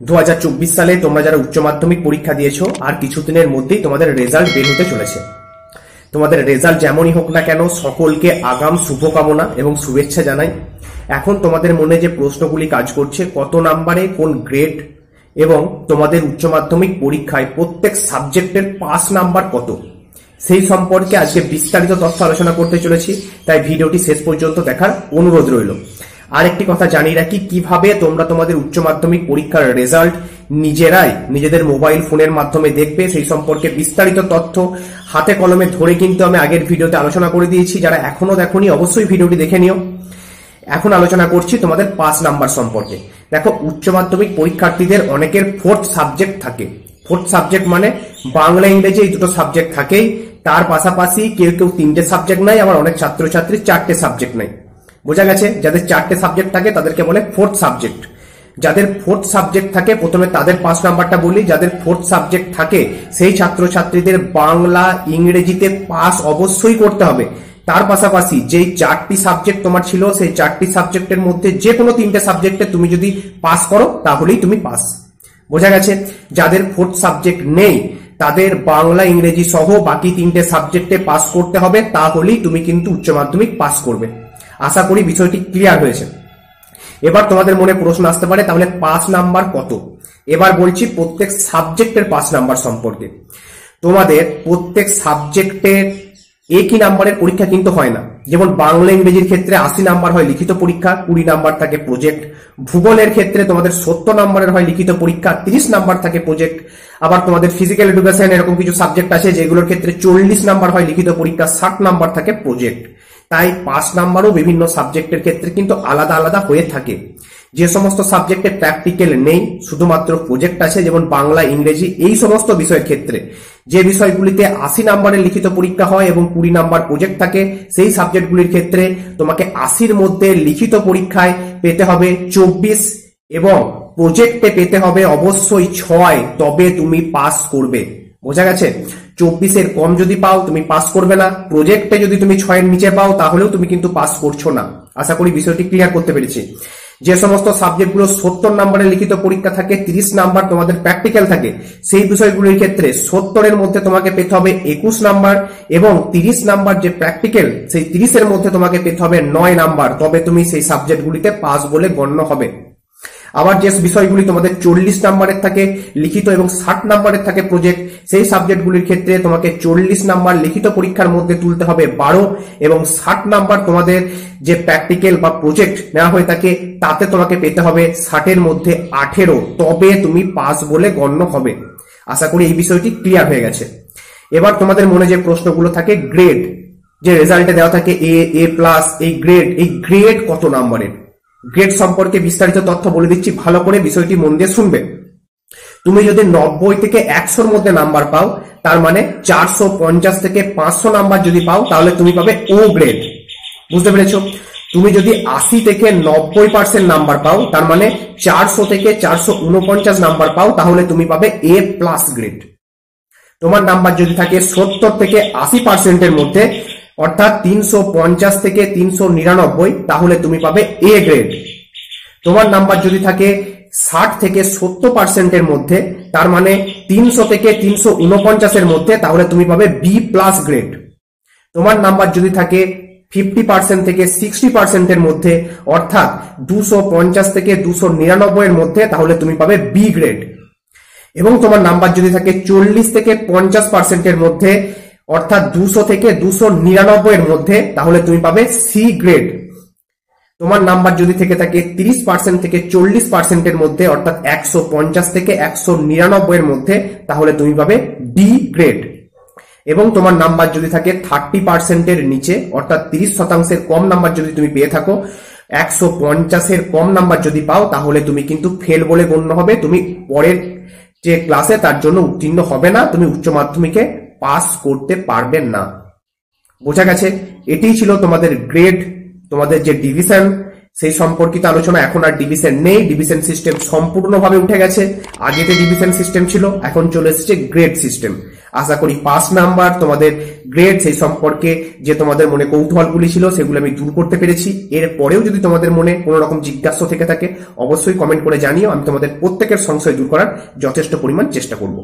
2024 সালে তোমরা যারা উচ্চ মাধ্যমিক পরীক্ষা দিয়েছো আর কিছুদিনের মধ্যেই তোমাদের রেজাল্ট বের হতে চলেছে। তোমাদের রেজাল্ট যেমনই হোক না কেন সকলকে আগাম শুভকামনা এবং শুভেচ্ছা জানাই। এখন তোমাদের মনে যে প্রশ্নগুলি কাজ করছে, কত নাম্বারে কোন গ্রেড এবং তোমাদের উচ্চ মাধ্যমিক পরীক্ষায় প্রত্যেক সাবজেক্টের পাস নাম্বার কত, সেই সম্পর্কে আজকে বিস্তারিত তথ্য আলোচনা করতে চলেছি। তাই ভিডিওটি শেষ পর্যন্ত দেখার অনুরোধ রইল। আরেকটি কথা জানিয়ে রাখি, কিভাবে তোমরা তোমাদের উচ্চ মাধ্যমিক পরীক্ষার রেজাল্ট নিজেরাই নিজেদের মোবাইল ফোনের মাধ্যমে দেখবে সেই সম্পর্কে বিস্তারিত তথ্য হাতে কলমে ধরে কিন্তু আমি আগের ভিডিওতে আলোচনা করে দিয়েছি। যারা এখনো দেখোনি অবশ্যই ভিডিওটি দেখে নিও। এখন আলোচনা করছি তোমাদের পাস নাম্বার সম্পর্কে। দেখো, উচ্চ মাধ্যমিক পরীক্ষার্থীদের অনেকের ফোর্থ সাবজেক্ট থাকে। ফোর্থ সাবজেক্ট মানে বাংলা ইংরেজি এই দুটো সাবজেক্ট থাকেই। তার পাশাপাশি কেউ কেউ 3টে সাবজেক্ট নাই, আবার অনেক ছাত্রছাত্রী 4টে সাবজেক্ট নাই। বোঝা গেছে? যাদের 4টে সাবজেক্ট থাকে তাদেরকে বলে ফোর্থ সাবজেক্ট। যাদের ফোর্থ সাবজেক্ট থাকে প্রথমে তাদের পাস নাম্বারটা বলি। যাদের ফোর্থ সাবজেক্ট থাকে সেই ছাত্রছাত্রীদের বাংলা ইংরেজিতে পাস অবশ্যই করতে হবে। তার পাশাপাশি যেই 4টি সাবজেক্ট তোমার ছিল সেই 4টি সাবজেক্টের মধ্যে যে কোনো 3টে সাবজেক্টে তুমি যদি পাস করো তাহলেই তুমি পাস। বোঝা গেছে? যাদের ফোর্থ সাবজেক্ট নেই তাদের বাংলা ইংরেজি সহ বাকি 3টে সাবজেক্টে পাস করতে হবে, তাহলেই তুমি কিন্তু উচ্চ মাধ্যমিক পাস করবে। আশা করি বিষয়টি ক্লিয়ার হয়েছে। এবার তোমাদের মনে প্রশ্ন আসতে পারে, তাহলে পাস নাম্বার কত? এবার বলছি প্রত্যেক সাবজেক্টের পাস নাম্বার সম্পর্কে। তোমাদের প্রত্যেক সাবজেক্টের একই নাম্বারের পরীক্ষা কিন্তু হয় না। যেমন বাংলা ইংরেজির ক্ষেত্রে 80 নাম্বার হয় লিখিত পরীক্ষা, 20 নাম্বার থাকে প্রজেক্ট। ভূগোলের ক্ষেত্রে তোমাদের 70 নাম্বারের হয় লিখিত পরীক্ষা, 30 নাম্বার থাকে প্রজেক্ট। আবার তোমাদের ফিজিক্যাল এডুকেশন এরকম কিছু সাবজেক্ট আছে যেগুলোর ক্ষেত্রে 40 নাম্বার হয় লিখিত পরীক্ষা, 60 নাম্বার থাকে প্রজেক্ট। তাই পাস নাম্বারও বিভিন্ন সাবজেক্টের ক্ষেত্রে কিন্তু আলাদা আলাদা হয়ে থাকে। যে সমস্ত সাবজেক্টে প্র্যাকটিক্যাল নেই, শুধুমাত্র প্রজেক্ট আছে, যেমন বাংলা ইংরেজি এই সমস্ত বিষয়ের ক্ষেত্রে যে বিষয়গুলিতে 80 নাম্বারের লিখিত পরীক্ষা হয় এবং 20 নাম্বার প্রজেক্ট থাকে, সেই সাবজেক্টগুলির ক্ষেত্রে তোমাকে 80-র মধ্যে লিখিত পরীক্ষায় পেতে হবে 24 এবং প্রজেক্টে পেতে হবে অবশ্যই 6, তবে তুমি পাস করবে। বোঝা গেছে? 24-এর কম যদি পাও তুমি পাস করবে না। প্রজেক্টে যদি তুমি 6-এর নিচে পাও তাহলেও তুমি কিন্তু পাস করছো না। আশা করি বিষয়টি ক্লিয়ার করতে পেরেছি। যে সমস্ত সাবজেক্টগুলো 70 নাম্বারের লিখিত পরীক্ষা থাকে, 30 নাম্বার তোমাদের প্র্যাকটিক্যাল থাকে, সেই বিষয়গুলির ক্ষেত্রে 70-এর মধ্যে তোমাকে পেতে হবে 21 নাম্বার এবং 30 নাম্বার যে প্র্যাকটিক্যাল সেই 30-এর মধ্যে তোমাকে পেতে হবে 9 নাম্বার, তবে তুমি সেই সাবজেক্টগুলিতে পাস বলে গণ্য হবে। আবার যে বিষয়গুলি তোমাদের 40 নাম্বারের থাকে লিখিত এবং 60 নাম্বারের থাকে প্রজেক্ট, সেই সাবজেক্টগুলির ক্ষেত্রে তোমাকে 40 নাম্বার লিখিত পরীক্ষার মধ্যে তুলতে হবে 12 এবং 60 নাম্বার তোমাদের যে প্র্যাকটিক্যাল বা প্রজেক্ট নেওয়া হয়ে থাকে তাতে তোমাকে পেতে হবে 60-এর মধ্যে 18, তবে তুমি পাস বলে গণ্য হবে। আশা করি এই বিষয়টি ক্লিয়ার হয়ে গেছে। এবার তোমাদের মনে যে প্রশ্নগুলো থাকে, গ্রেড যে রেজাল্টে দেওয়া থাকে এ প্লাস, এই গ্রেড কত নাম্বারের? গ্রেড সম্পর্কে বিস্তারিত তথ্য বলে দিচ্ছি, ভালো করে বিষয়টি মন দিয়ে শুনবে। তুমি যদি 90 থেকে 100-র মধ্যে নাম্বার পাও, তার মানে 450 থেকে 500 নাম্বার যদি পাও তাহলে তুমি পাবে ও গ্রেড। বুঝতে পেরেছো? তুমি যদি 80 থেকে 90% নাম্বার পাও, তার মানে 400 থেকে 449 নাম্বার পাও, তাহলে তুমি পাবে এ প্লাস গ্রেড। তোমার নাম্বার যদি থাকে 70 থেকে 80%-এর মধ্যে, অর্থাৎ 350 থেকে 399, তাহলে তুমি পাবে এ গ্রেড। তোমার নাম্বার যদি থাকে 60 থেকে 70%-এর মধ্যে, তার মানে 300 থেকে 349-এর মধ্যে, তাহলে তুমি পাবে বি প্লাস গ্রেড। তোমার নাম্বার যদি থাকে 50% থেকে 60%-এর মধ্যে, অর্থাৎ 250 থেকে 299-এর মধ্যে, তাহলে তুমি পাবে বি গ্রেড। এবং তোমার নাম্বার যদি থাকে 40 থেকে 50%-এর মধ্যে, অর্থাৎ 200 থেকে 299-এর মধ্যে, তাহলে তুমি পাবে সি গ্রেড। তোমার নাম্বার যদি থেকে থাকে 30% থেকে 40%-এর মধ্যে, অর্থাৎ 150 থেকে 199-এর মধ্যে, তাহলে তুমি পাবে ডি গ্রেড। এবং তোমার নাম্বার যদি থাকে 30%-এর নিচে, অর্থাৎ 30%-এর কম নাম্বার যদি তুমি পেয়ে থাকো, 150-এর কম নাম্বার যদি পাও, তাহলে তুমি কিন্তু ফেল বলে গণ্য হবে। তুমি পরের যে ক্লাসে তার জন্য উত্তীর্ণ হবে না, তুমি উচ্চ মাধ্যমিকে পাস করতে পারবেন না। বোঝা গেছে? এটাই ছিল তোমাদের গ্রেড, তোমাদের যে ডিভিশন সেই সম্পর্কিত আলোচনা। এখন আর ডিভিশন নেই, ডিভিশন সিস্টেম সম্পূর্ণভাবে উঠে গেছে। আগে যে ডিভিশন সিস্টেম ছিল এখন চলে এসেছে গ্রেড সিস্টেম। আশা করি পাস নাম্বার, তোমাদের গ্রেড, সেই সম্পর্কে যে তোমাদের মনে কৌতূহলগুলি ছিল সেগুলো আমি দূর করতে পেরেছি। এর পরেও যদি তোমাদের মনে কোনো রকম জিজ্ঞাসা থেকে থাকে অবশ্যই কমেন্ট করে জানিও, আমি তোমাদের প্রত্যেকের সংশয় দূর করার যথেষ্ট পরিমাণ চেষ্টা করব।